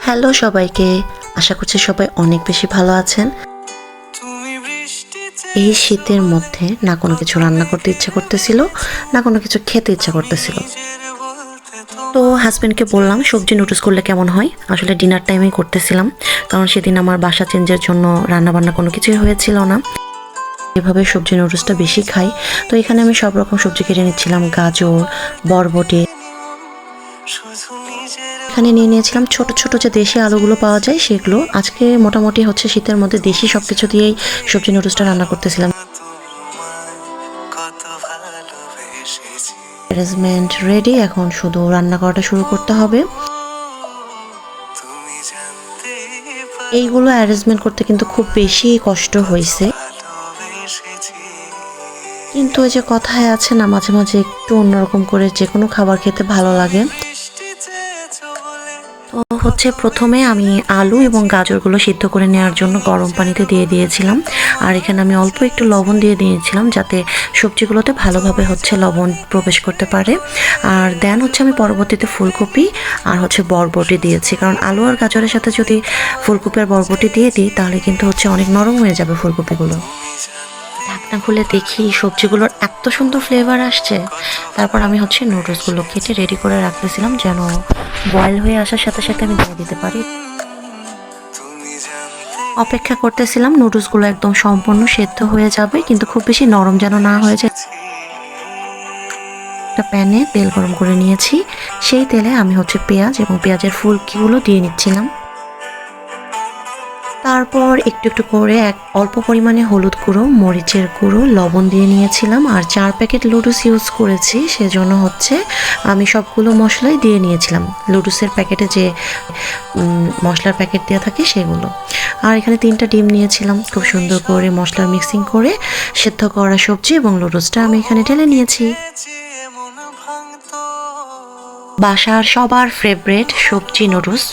Hello সবাইকে, আশা করছি সবাই অনেক বেশি ভালো আছেন। এই শীতের মধ্যে না কোনো কিছু রান্না করতে ইচ্ছা করতেছিল, না কোনো কিছু খেতে ইচ্ছা করতেছিল। তো হাজব্যান্ডকে বললাম সবজি নুডলস করলে কেমন হয়। আসলে ডিনার টাইমেই করতেছিলাম, কারণ সেদিন আমার বাসা চেঞ্জের জন্য রান্নাবান্না কোনো কিছুই হয়েছিল না। এভাবে সবজি নুডলসটা বেশি খাই। তো এখানে আমি সব রকম সবজি কেটে নিচ্ছিলাম, গাজর, বরবটি। এখানে নিয়ে নিয়েছিলাম ছোট ছোট যে দেশি আলুগুলো পাওয়া যায় সেগুলো। আজকে মোটামুটি হচ্ছে শীতের মধ্যে দেশি সব কিছু দিয়েই সবজি নুডলসটা রান্না করতেছিলাম। অ্যারেঞ্জমেন্ট রেডি, এখন শুধু রান্না করাটা শুরু করতে হবে। এইগুলো অ্যারেঞ্জমেন্ট করতে কিন্তু খুব বেশি কষ্ট হয়েছে, কিন্তু ওই যে কথায় আছে না, মাঝে মাঝে একটু অন্যরকম করে যে কোনো খাবার খেতে ভালো লাগে। তো হচ্ছে প্রথমে আমি আলু এবং গাজরগুলো সিদ্ধ করে নেওয়ার জন্য গরম পানিতে দিয়ে দিয়েছিলাম, আর এখানে আমি অল্প একটু লবণ দিয়ে দিয়েছিলাম যাতে সবজিগুলোতে ভালোভাবে হচ্ছে লবণ প্রবেশ করতে পারে। আর দেন হচ্ছে আমি পরবর্তীতে ফুলকপি আর হচ্ছে বরবটি দিয়েছি, কারণ আলু আর গাজরের সাথে যদি ফুলকপি আর বরবটি দিয়ে দিই তাহলে কিন্তু হচ্ছে অনেক নরম হয়ে যাবে ফুলকপিগুলো। ঢাকনা খুলে দেখি সবজিগুলোর এত সুন্দর ফ্লেভার আসছে। তারপর আমি হচ্ছে নুডলসগুলো কেটে রেডি করে রাখতেছিলাম যেন বয়েল হয়ে আসার সাথে সাথে আমি দিয়ে দিতে পারি। অপেক্ষা করতেছিলাম নুডলসগুলো একদম সম্পূর্ণ সেদ্ধ হয়ে যাবে, কিন্তু খুব বেশি নরম যেন না হয়ে যায়। একটা প্যানে তেল গরম করে নিয়েছি, সেই তেলে আমি হচ্ছে পেঁয়াজ এবং পেঁয়াজের ফুলকিগুলো দিয়ে নিচ্ছিলাম। তারপর একটু একটু করে অল্প পরিমাণে হলুদ গুঁড়ো, মরিচের গুঁড়ো, লবণ দিয়ে নিয়েছিলাম। আর 4 প্যাকেট লুডুস ইউজ করেছি, সেজন্য হচ্ছে আমি সবগুলো মশলাই দিয়ে নিয়েছিলাম। লুডুসের প্যাকেটে যে মশলার প্যাকেট দেওয়া থাকে সেগুলো। আর এখানে 3টা ডিম নিয়েছিলাম। খুব সুন্দর করে মশলার মিক্সিং করে সেদ্ধ করা সবজি এবং লুডুসটা আমি এখানে ঢেলে নিয়েছি। বাসার সবার ফেভারিট সবজি নুডলস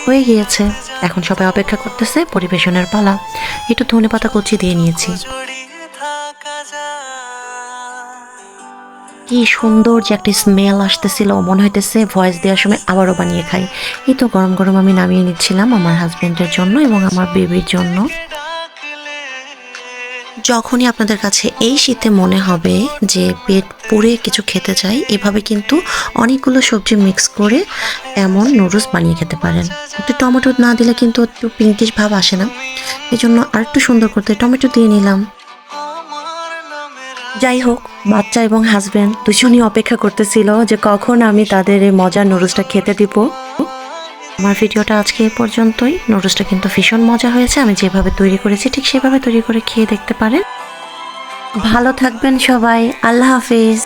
হয়ে গিয়েছে। এখন সবাই অপেক্ষা করতেছে পরিবেশনের পালা। একটু ধনেপাতা কুচি দিয়ে নিয়েছি। কি সুন্দর যে একটা স্মেল আসতেছিল, মনে হইতেছে ভয়েস দেওয়ার সময় আবারও বানিয়ে খাই। এই তো গরম গরম আমি নামিয়ে নিচ্ছিলাম আমার হাজবেন্ডের জন্য এবং আমার বেবির জন্য। যখনই আপনাদের কাছে এই শীতে মনে হবে যে পেট পুড়ে কিছু খেতে চাই, এভাবে কিন্তু অনেকগুলো সবজি মিক্স করে এমন নুডলস বানিয়ে খেতে পারেন। একটু টমেটো না দিলে কিন্তু একটু পিঙ্কিশ ভাব আসে না, এই জন্য আর একটু সুন্দর করতে টমেটো দিয়ে নিলাম। যাই হোক, বাচ্চা এবং হাজবেন্ড দুজনই অপেক্ষা করতেছিল যে কখন আমি তাদের এই মজার নুডলসটা খেতে দিব। আমার ভিডিওটা আজকে এই পর্যন্তই। নুডলসটা কিন্তু ভীষণ মজা হয়েছে, আমি যেভাবে তৈরি করেছি ঠিক সেভাবে তৈরি করে খেয়ে দেখতে পারেন। ভালো থাকবেন সবাই, আল্লাহ হাফেজ।